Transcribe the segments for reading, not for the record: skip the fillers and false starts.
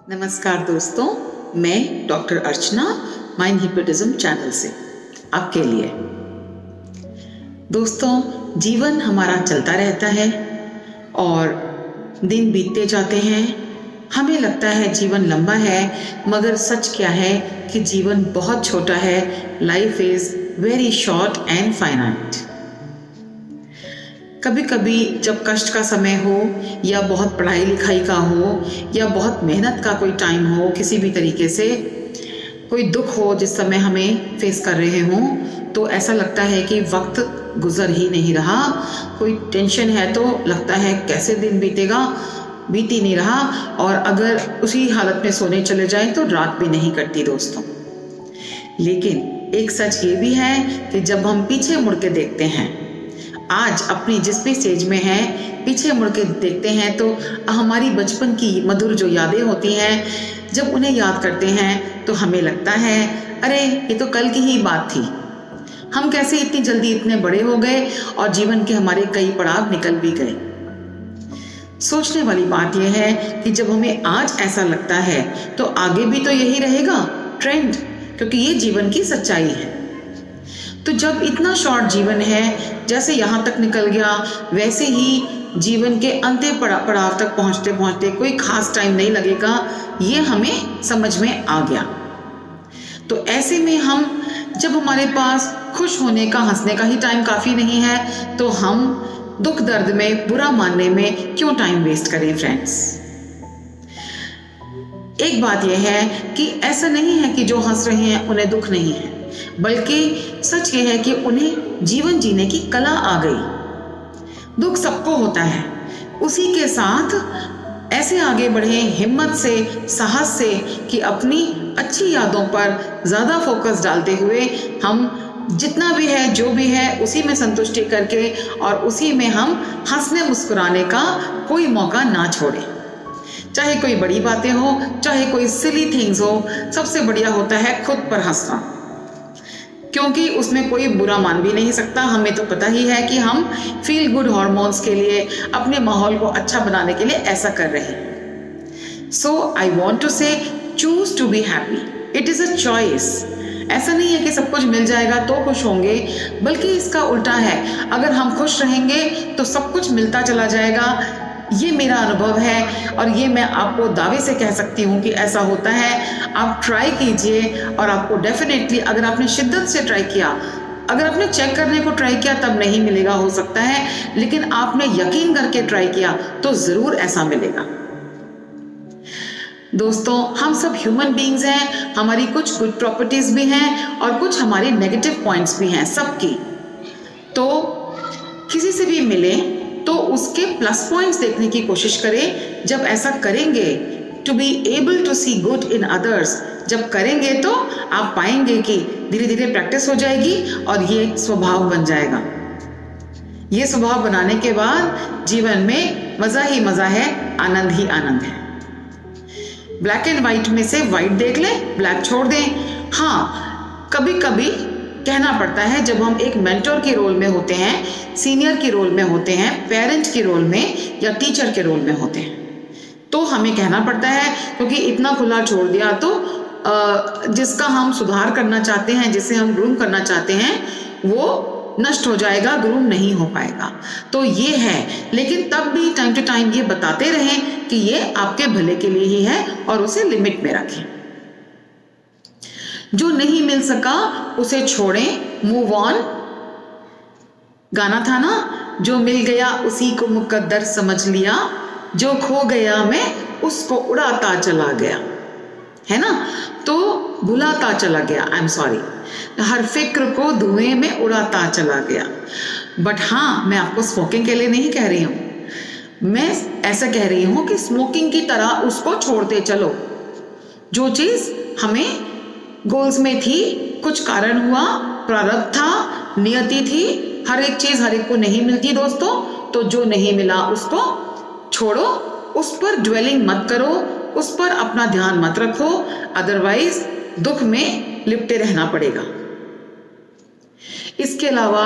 नमस्कार दोस्तों, मैं डॉक्टर अर्चना माइंड हिप्नोटिज्म चैनल से आपके लिए। दोस्तों, जीवन हमारा चलता रहता है और दिन बीतते जाते हैं। हमें लगता है जीवन लंबा है, मगर सच क्या है कि जीवन बहुत छोटा है। Life is very short and finite. कभी कभी जब कष्ट का समय हो या बहुत पढ़ाई लिखाई का हो या बहुत मेहनत का कोई टाइम हो, किसी भी तरीके से कोई दुख हो जिस समय हमें फेस कर रहे हों, तो ऐसा लगता है कि वक्त गुजर ही नहीं रहा। कोई टेंशन है तो लगता है कैसे दिन बीतेगा, बीत ही नहीं रहा। और अगर उसी हालत में सोने चले जाएं तो रात भी नहीं कटती दोस्तों। लेकिन एक सच ये भी है कि जब हम पीछे मुड़ के देखते हैं, आज अपनी जिस भी स्टेज में है, पीछे मुड़ के देखते हैं तो हमारी बचपन की मधुर जो यादें होती हैं, जब उन्हें याद करते हैं तो हमें लगता है अरे ये तो कल की ही बात थी। हम कैसे इतनी जल्दी इतने बड़े हो गए और जीवन के हमारे कई पड़ाव निकल भी गए। सोचने वाली बात यह है कि जब हमें आज ऐसा लगता है तो आगे भी तो यही रहेगा ट्रेंड, क्योंकि ये जीवन की सच्चाई है। तो जब इतना शॉर्ट जीवन है, जैसे यहाँ तक निकल गया वैसे ही जीवन के अंतिम पड़ाव तक पहुँचते पहुँचते कोई खास टाइम नहीं लगेगा, ये हमें समझ में आ गया। तो ऐसे में हम जब हमारे पास खुश होने का, हंसने का ही टाइम काफ़ी नहीं है, तो हम दुख दर्द में, बुरा मानने में क्यों टाइम वेस्ट करें फ्रेंड्स। एक बात यह है कि ऐसा नहीं है कि जो हंस रहे हैं उन्हें दुख नहीं है, बल्कि सच ये है कि उन्हें जीवन जीने की कला आ गई। दुख सबको होता है, उसी के साथ ऐसे आगे बढ़े हिम्मत से, साहस से कि अपनी अच्छी यादों पर ज़्यादा फोकस डालते हुए हम जितना भी है, जो भी है, उसी में संतुष्टि करके और उसी में हम हंसने मुस्कुराने का कोई मौका ना छोड़ें। चाहे कोई बड़ी बातें हो, चाहे कोई सिली थिंग्स हो, सबसे बढ़िया होता है खुद पर हंसना, क्योंकि उसमें कोई बुरा मान भी नहीं सकता। हमें तो पता ही है कि हम फील गुड हार्मोन्स के लिए, अपने माहौल को अच्छा बनाने के लिए ऐसा कर रहे हैं। So I want to say choose to be happy. It is a choice. ऐसा नहीं है कि सब कुछ मिल जाएगा तो खुश होंगे, बल्कि इसका उल्टा है। अगर हम खुश रहेंगे तो सब कुछ मिलता चला जाएगा। ये मेरा अनुभव है और ये मैं आपको दावे से कह सकती हूँ कि ऐसा होता है। आप ट्राई कीजिए और आपको डेफिनेटली, अगर आपने शिद्दत से ट्राई किया, अगर आपने चेक करने को ट्राई किया तब नहीं मिलेगा हो सकता है, लेकिन आपने यकीन करके ट्राई किया तो ज़रूर ऐसा मिलेगा। दोस्तों, हम सब ह्यूमन बीइंग्स हैं, हमारी कुछ गुड प्रॉपर्टीज़ भी हैं और कुछ हमारे नेगेटिव पॉइंट्स भी हैं सबकी। तो किसी से भी मिले तो उसके प्लस पॉइंट्स देखने की कोशिश करें। जब ऐसा करेंगे, to be able to see good in others, जब करेंगे तो आप पाएंगे कि धीरे धीरे प्रैक्टिस हो जाएगी और ये स्वभाव बन जाएगा। ये स्वभाव बनाने के बाद जीवन में मज़ा ही मज़ा है, आनंद ही आनंद है। ब्लैक एंड वाइट में से वाइट देख लें, ब्लैक छोड़ दें। हाँ, कभी कभी कहना पड़ता है जब हम एक मेंटर के रोल में होते हैं, सीनियर के रोल में होते हैं, पेरेंट के रोल में या टीचर के रोल में होते हैं, तो हमें कहना पड़ता है, क्योंकि इतना खुला छोड़ दिया तो जिसका हम सुधार करना चाहते हैं, जिसे हम ग्रूम करना चाहते हैं, वो नष्ट हो जाएगा, ग्रूम नहीं हो पाएगा। तो ये है, लेकिन तब भी टाइम टू टाइम ये बताते रहें कि ये आपके भले के लिए ही है और उसे लिमिट में रखें। जो नहीं मिल सका उसे छोड़ें, मूव ऑन। गाना था ना, जो मिल गया उसी को मुकद्दर समझ लिया, जो खो गया मैं उसको उड़ाता चला गया, है ना। तो भुलाता चला गया, आई एम सॉरी, हर फिक्र को धुएं में उड़ाता चला गया। बट हाँ, मैं आपको स्मोकिंग के लिए नहीं कह रही हूँ, मैं ऐसा कह रही हूँ कि स्मोकिंग की तरह उसको छोड़ते चलो। जो चीज़ हमें गोल्स में थी, कुछ कारण हुआ, प्रारब्ध था, नियति थी, हर एक चीज़ हर एक को नहीं मिलती दोस्तों। तो जो नहीं मिला उसको छोड़ो, उस पर ड्वेलिंग मत करो, उस पर अपना ध्यान मत रखो, अदरवाइज दुख में लिपटे रहना पड़ेगा। इसके अलावा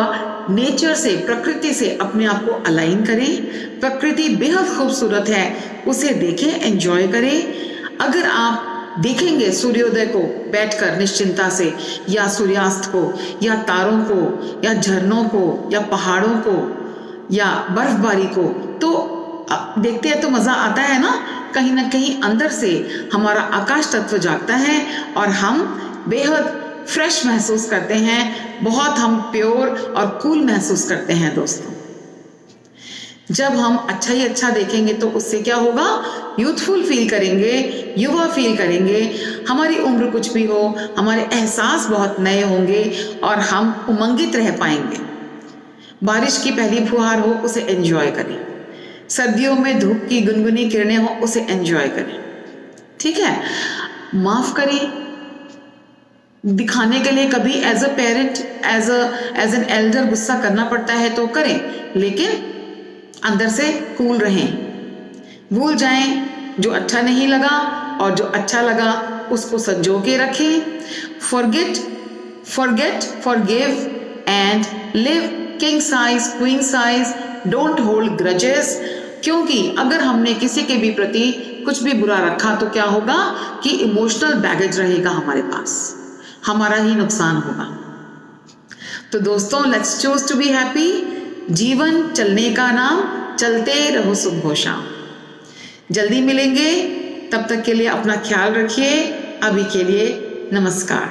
नेचर से, प्रकृति से अपने आप को अलाइन करें। प्रकृति बेहद खूबसूरत है, उसे देखें, एंजॉय करें। अगर आप देखेंगे सूर्योदय को बैठकर निश्चिंता से, या सूर्यास्त को, या तारों को, या झरनों को, या पहाड़ों को, या बर्फबारी को, तो देखते हैं तो मजा आता है ना कहीं अंदर से हमारा आकाश तत्व जागता है और हम बेहद फ्रेश महसूस करते हैं, बहुत हम प्योर और कूल महसूस करते हैं दोस्तों। जब हम अच्छा ही अच्छा देखेंगे तो उससे क्या होगा, यूथफुल फील करेंगे, युवा फील करेंगे, हमारी उम्र कुछ भी हो, हमारे एहसास बहुत नए होंगे और हम उमंगित रह पाएंगे। बारिश की पहली फुहार हो उसे एंजॉय करें, सर्दियों में धूप की गुनगुनी किरणें हो उसे एंजॉय करें, ठीक है। माफ करें, दिखाने के लिए कभी as a parent, as an elder गुस्सा करना पड़ता है तो करें, लेकिन अंदर से कूल रहें, भूल जाएं जो अच्छा नहीं लगा और जो अच्छा लगा उसको संजो के रखें। Forget, forgive and live king size, queen size, don't hold grudges. क्योंकि अगर हमने किसी के भी प्रति कुछ भी बुरा रखा तो क्या होगा कि इमोशनल बैगेज रहेगा हमारे पास, हमारा ही नुकसान होगा। तो दोस्तों, let's choose to be happy. जीवन चलने का नाम, चलते रहो सुबह शाम। जल्दी मिलेंगे, तब तक के लिए अपना ख्याल रखिए। अभी के लिए नमस्कार।